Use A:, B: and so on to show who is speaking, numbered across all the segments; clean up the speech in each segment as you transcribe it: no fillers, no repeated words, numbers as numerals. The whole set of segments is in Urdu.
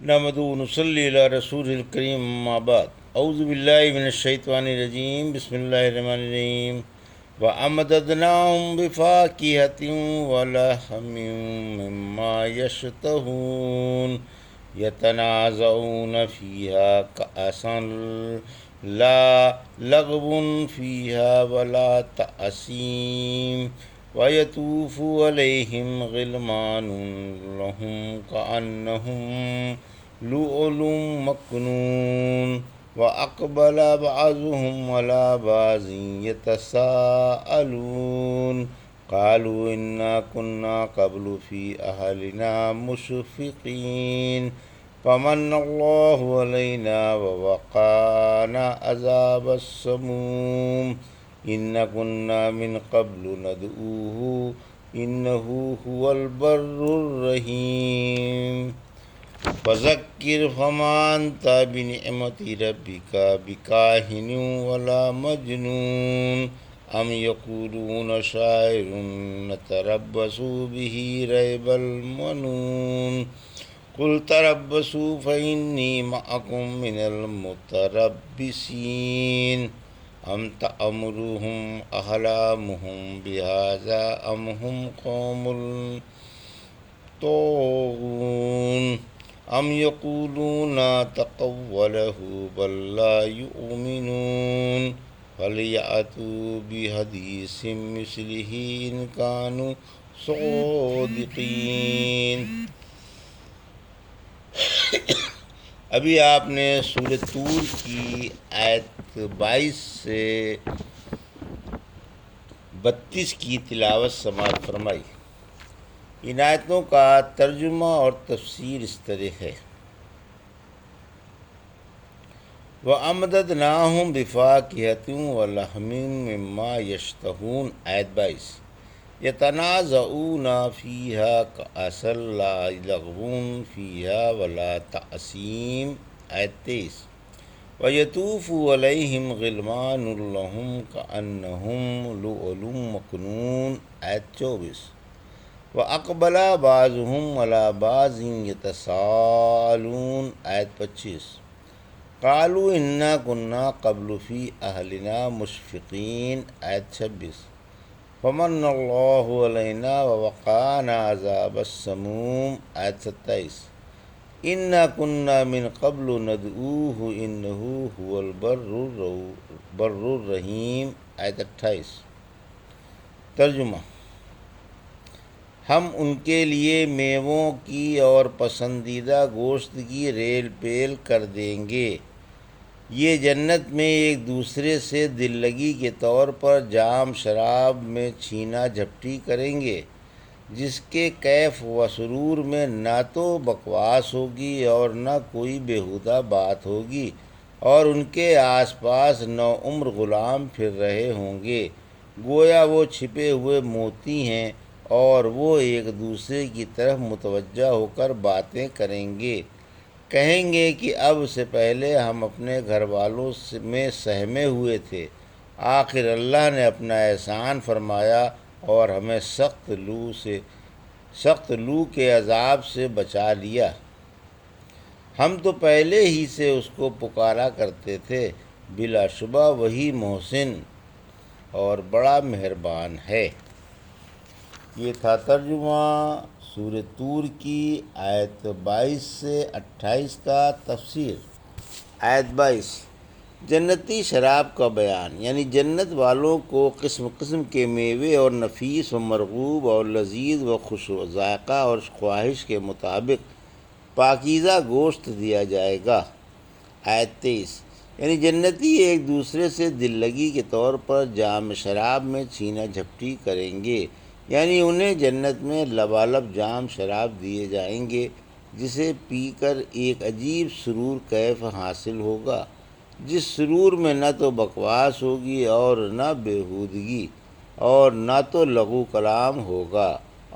A: نحمدہ و نصلی علی رسول الکریم اما بعد اعوذ باللہ من الشیطان الرجیم بسم اللہ الرحمن الرحیم وَأَمْدَدْنَاهُمْ بِفَاكِهَةٍ وَلَحْمٍ مِّمَّا يَشْتَهُونَ يَتَنَازَعُونَ فِيهَا كَأْسًا لَا لَغْوٌ فِيهَا وَلَا تَأْثِيمٌ وَيَطُوفُ عَلَيْهِمْ غِلْمَانٌ لَّهُمْ كَأَنَّهُمْ لؤلؤ مكنون وأقبل بعضهم على بعض يتساءلون قالوا إنا كنا قبل في أهلنا مشفقين فمن الله علينا ووقانا عذاب السموم إنا كنا من قبل ندعوه إنه هو البر الرحيم فذکر فما انت بنعمت ربک بکاہن ولا مجنون ام یقولون شاعر نتربص به ریب المنون قل تربصوا فإنی معکم من المتربصین ام تأمرهم احلامهم بهذا ام هم قوم طاغون ام یقولون تقولہ بل لا یؤمنون فلیأتوا بحدیث مثلہ ان کانوا صادقین۔ ابھی آپ نے سورۃ طور کی آیت 22 سے 32 کی تلاوت سماعت فرمائی۔ ان آیتوں کا ترجمہ اور تفسیر اس طرح ہے: وَأَمْدَدْنَاهُمْ بِفَاكِهَةٍ وَلَحْمٍ مِّمَّا يَشْتَهُونَ آیت 22۔ يَتَنَازَعُونَ فِيهَا كَأْسًا لَا لَغْوٌ فِيهَا وَلَا تَأْثِيمٌ آیت 23۔ وَيَطُوفُ عَلَيْهِمْ غِلْمَانٌ لَّهُمْ كَأَنَّهُمْ لُؤْلُؤٌ مَّكْنُونٌ آیت 24۔ وَأَقْبَلَ بَعْضُهُمْ عَلَىٰ بَعْضٍ يَتَسَاءَلُونَ آیت 25۔ قَالُوا إِنَّا كُنَّا قَبْلُ فِي أَهْلِنَا مُشْفِقِينَ آیت 26۔ فَمَنَّ اللَّهُ عَلَيْنَا وَوَقَانَا عَذَابَ السَّمُومِ آیت 27۔ إِنَّا كُنَّا مِن قَبْلُ نَدْعُوهُ إِنَّهُ هُوَ الْبَرُّ الرَّحِيمُ آیت 28۔ ترجمہ: ہم ان کے لیے میووں کی اور پسندیدہ گوشت کی ریل پیل کر دیں گے۔ یہ جنت میں ایک دوسرے سے دل لگی کے طور پر جام شراب میں چھینا جھپٹی کریں گے، جس کے کیف و سرور میں نہ تو بکواس ہوگی اور نہ کوئی بیہودہ بات ہوگی، اور ان کے آس پاس نوعمر غلام پھر رہے ہوں گے، گویا وہ چھپے ہوئے موتی ہیں، اور وہ ایک دوسرے کی طرف متوجہ ہو کر باتیں کریں گے، کہیں گے کہ اب سے پہلے ہم اپنے گھر والوں میں سہمے ہوئے تھے، آخر اللہ نے اپنا احسان فرمایا اور ہمیں سخت لو کے عذاب سے بچا لیا۔ ہم تو پہلے ہی سے اس کو پکارا کرتے تھے، بلا شبہ وہی محسن اور بڑا مہربان ہے۔ یہ تھا ترجمہ سورۃ طور کی آیت 22 سے 28 کا۔ تفسیر: آیت 22 جنتی شراب کا بیان، یعنی جنت والوں کو قسم قسم کے میوے اور نفیس و مرغوب اور لذیذ و خوش ذائقہ اور خواہش کے مطابق پاکیزہ گوشت دیا جائے گا۔ آیت 23 یعنی جنتی ایک دوسرے سے دل لگی کے طور پر جام شراب میں چھینا جھپٹی کریں گے، یعنی انہیں جنت میں لبالب جام شراب دیے جائیں گے، جسے پی کر ایک عجیب سرور کیف حاصل ہوگا، جس سرور میں نہ تو بکواس ہوگی اور نہ بیہودگی، اور نہ تو لغو کلام ہوگا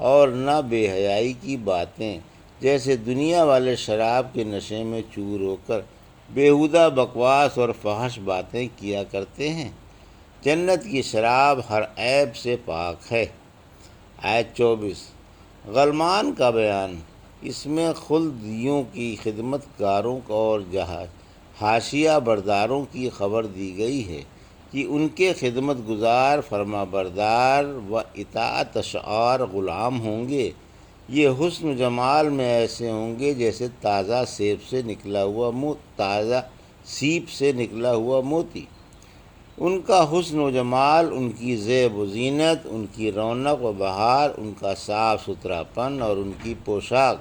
A: اور نہ بے حیائی کی باتیں، جیسے دنیا والے شراب کے نشے میں چور ہو کر بیہودہ بکواس اور فحش باتیں کیا کرتے ہیں۔ جنت کی شراب ہر عیب سے پاک ہے۔ آیت 24 غلمان کا بیان، اس میں خلدیوں کی خدمت کاروں اور حاشیہ برداروں کی خبر دی گئی ہے کہ ان کے خدمت گزار فرما بردار و اطاعت اشعار غلام ہوں گے۔ یہ حسن و جمال میں ایسے ہوں گے جیسے تازہ سیب سے نکلا ہوا موتی۔ ان کا حسن و جمال، ان کی زیب و زینت، ان کی رونق و بہار، ان کا صاف ستھرا پن اور ان کی پوشاک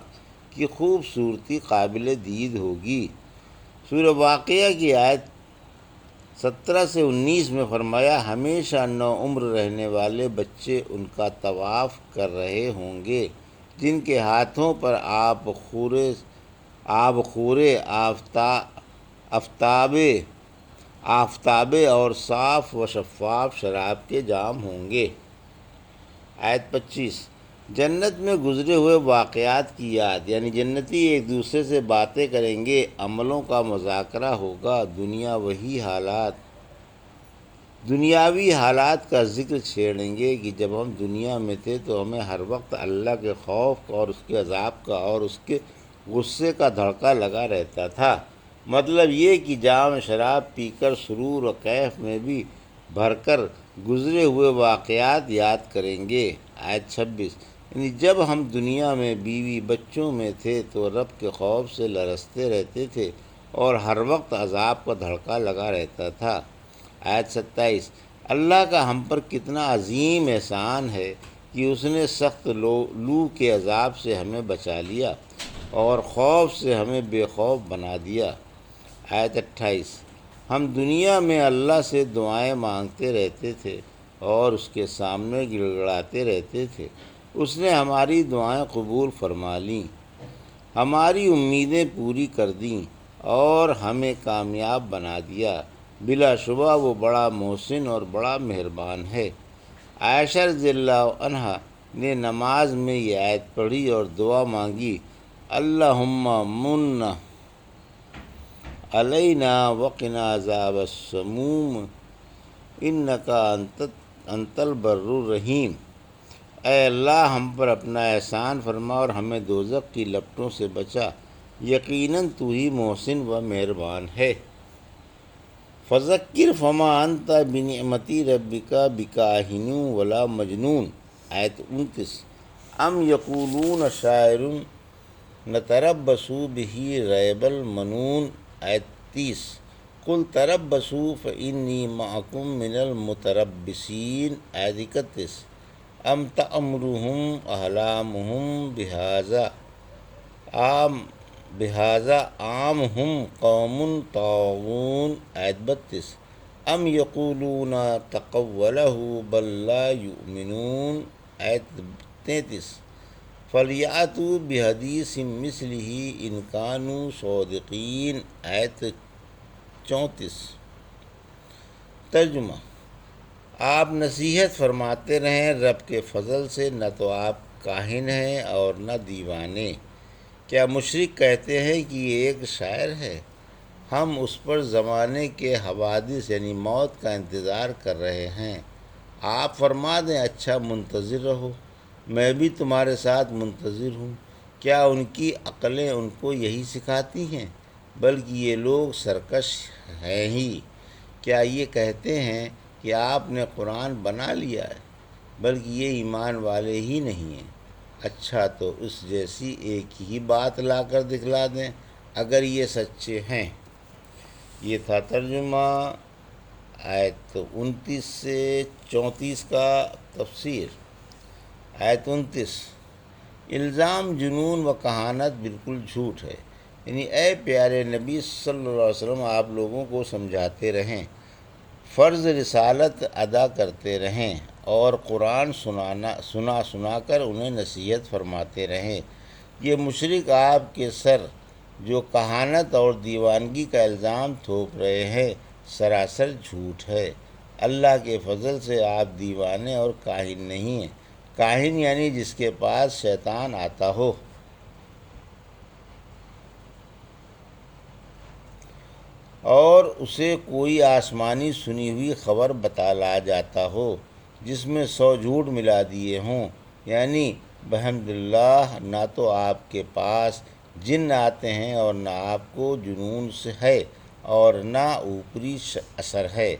A: کی خوبصورتی قابل دید ہوگی۔ سورہ واقعہ کی آیت 17 سے 19 میں فرمایا، ہمیشہ نوعمر رہنے والے بچے ان کا طواف کر رہے ہوں گے، جن کے ہاتھوں پر آفتابے اور صاف و شفاف شراب کے جام ہوں گے۔ آیت 25، جنت میں گزرے ہوئے واقعات کی یاد، یعنی جنتی ایک دوسرے سے باتیں کریں گے، عملوں کا مذاکرہ ہوگا، دنیاوی حالات کا ذکر چھیڑیں گے کہ جب ہم دنیا میں تھے تو ہمیں ہر وقت اللہ کے خوف اور اس کے عذاب کا اور اس کے غصے کا دھڑکا لگا رہتا تھا۔ مطلب یہ کہ جام شراب پی کر سرور و کیف میں بھی بھر کر گزرے ہوئے واقعات یاد کریں گے۔ آیت 26، یعنی جب ہم دنیا میں بیوی بچوں میں تھے تو رب کے خوف سے لرزتے رہتے تھے اور ہر وقت عذاب کا دھڑکا لگا رہتا تھا۔ آیت 27، اللہ کا ہم پر کتنا عظیم احسان ہے کہ اس نے سخت لو کے عذاب سے ہمیں بچا لیا اور خوف سے ہمیں بے خوف بنا دیا۔ آیت 28، ہم دنیا میں اللہ سے دعائیں مانگتے رہتے تھے اور اس کے سامنے گڑ گڑاتے رہتے تھے، اس نے ہماری دعائیں قبول فرما لیں، ہماری امیدیں پوری کر دیں اور ہمیں کامیاب بنا دیا۔ بلا شبہ وہ بڑا محسن اور بڑا مہربان ہے۔ عائشہ رضی اللہ عنہا نے نماز میں یہ آیت پڑھی اور دعا مانگی، اللہم من علینا وقنا عذاب السموم انکا انت البر الرحیم۔ اے اللہ ہم پر اپنا احسان فرما اور ہمیں دوزخ کی لپٹوں سے بچا، یقیناً تو ہی محسن و مہربان ہے۔ فذکر فما انت بنعمت ربک بکاہن ولا مجنون۔ آیت 29، ام یقولون شاعر نتربص بہ ریب المنون۔ آیت 30، قل تربصوا فانی معکم من المتربصین۔ آیت 31، ام تأمرهم احلامهم بہذا ام ہم قوم طاغون۔ آیت 32، ام یقولون تقولہ بل لا یؤمنون۔ آیت 33، فلیأتوا بحدیث مثلہ ان کانوا صادقین۔ آیت 34۔ ترجمہ، آپ نصیحت فرماتے رہیں رب کے فضل سے، نہ تو آپ کاہن ہیں اور نہ دیوانے۔ کیا مشرک کہتے ہیں کہ یہ ایک شاعر ہے؟ ہم اس پر زمانے کے حوادث یعنی موت کا انتظار کر رہے ہیں۔ آپ فرما دیں، اچھا منتظر رہو، میں بھی تمہارے ساتھ منتظر ہوں۔ کیا ان کی عقلیں ان کو یہی سکھاتی ہیں؟ بلکہ یہ لوگ سرکش ہیں ہی۔ کیا یہ کہتے ہیں کہ آپ نے قرآن بنا لیا ہے؟ بلکہ یہ ایمان والے ہی نہیں ہیں۔ اچھا تو اس جیسی ایک ہی بات لا کر دکھلا دیں اگر یہ سچے ہیں۔ یہ تھا ترجمہ آیت 29 سے 34 کا تفسیر۔ آیت 29، الزام جنون و کہانت بالکل جھوٹ ہے، یعنی اے پیارے نبی صلی اللہ علیہ وسلم آپ لوگوں کو سمجھاتے رہیں، فرض رسالت ادا کرتے رہیں اور قرآن سنا کر انہیں نصیحت فرماتے رہیں۔ یہ مشرک آپ کے سر جو کہانت اور دیوانگی کا الزام تھوپ رہے ہیں سراسر جھوٹ ہے۔ اللہ کے فضل سے آپ دیوانے اور کاہن نہیں ہیں۔ کاہن یعنی جس کے پاس شیطان آتا ہو اور اسے کوئی آسمانی سنی ہوئی خبر بتلا جاتا ہو جس میں 100 جھوٹ ملا دیے ہوں، یعنی بحمد اللہ نہ تو آپ کے پاس جن آتے ہیں اور نہ آپ کو جنون سے ہے اور نہ اوپری اثر ہے۔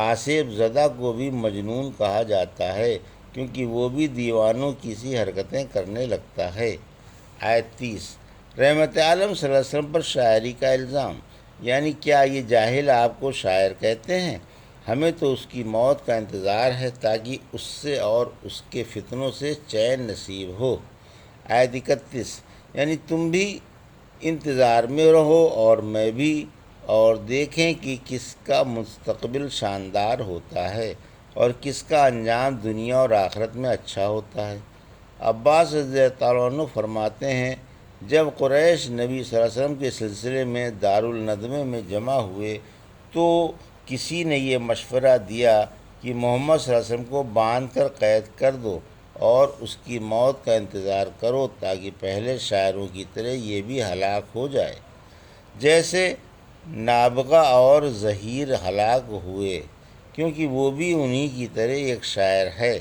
A: آصف زدہ کو بھی مجنون کہا جاتا ہے کیونکہ وہ بھی دیوانوں کی سی حرکتیں کرنے لگتا ہے۔ آیت 30 رحمت عالم صلی اللہ علیہ وسلم پر شاعری کا الزام، یعنی کیا یہ جاہل آپ کو شاعر کہتے ہیں؟ ہمیں تو اس کی موت کا انتظار ہے تاکہ اس سے اور اس کے فتنوں سے چین نصیب ہو۔ آیت 31 یعنی تم بھی انتظار میں رہو اور میں بھی، اور دیکھیں کہ کس کا مستقبل شاندار ہوتا ہے اور کس کا انجام دنیا اور آخرت میں اچھا ہوتا ہے۔ عباس رضی اللہ تعالیٰ عنہ فرماتے ہیں جب قریش نبی صلی اللہ علیہ وسلم کے سلسلے میں دارالندمہ میں جمع ہوئے تو کسی نے یہ مشورہ دیا کہ محمد صلی اللہ علیہ وسلم کو باندھ کر قید کر دو اور اس کی موت کا انتظار کرو تاکہ پہلے شاعروں کی طرح یہ بھی ہلاک ہو جائے جیسے نابغہ اور زہیر ہلاک ہوئے، کیونکہ وہ بھی انہی کی طرح ایک شاعر ہے۔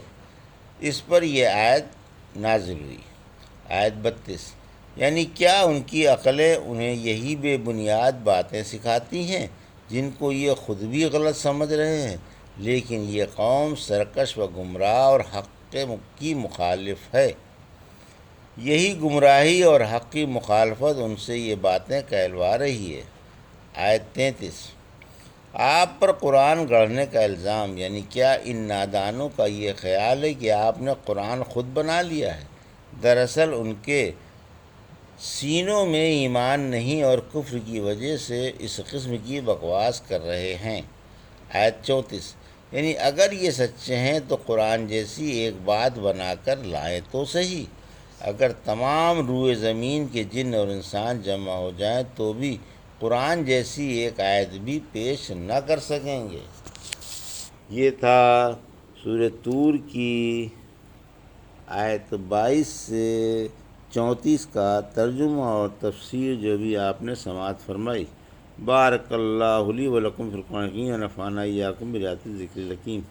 A: اس پر یہ آیت نازل ہوئی۔ آیت 32 یعنی کیا ان کی عقلیں انہیں یہی بے بنیاد باتیں سکھاتی ہیں جن کو یہ خود بھی غلط سمجھ رہے ہیں؟ لیکن یہ قوم سرکش و گمراہ اور حق کی مخالف ہے۔ یہی گمراہی اور حق کی مخالفت ان سے یہ باتیں کہلوا رہی ہے۔ آیت 33 آپ پر قرآن گڑھنے کا الزام، یعنی کیا ان نادانوں کا یہ خیال ہے کہ آپ نے قرآن خود بنا لیا ہے؟ دراصل ان کے سینوں میں ایمان نہیں اور کفر کی وجہ سے اس قسم کی بکواس کر رہے ہیں۔ آیت 34 یعنی اگر یہ سچے ہیں تو قرآن جیسی ایک بات بنا کر لائیں تو صحیح۔ اگر تمام روئے زمین کے جن اور انسان جمع ہو جائیں تو بھی قرآن جیسی ایک آیت بھی پیش نہ کر سکیں گے۔ یہ تھا سورہ طور کی آیت 22 سے 34 کا ترجمہ اور تفسیر جو بھی آپ نے سماعت فرمائی۔ بارک اللہ لی و لکم فی القرآن الحکیم ونفعنی وایاکم بآیات الذکر الحکیم۔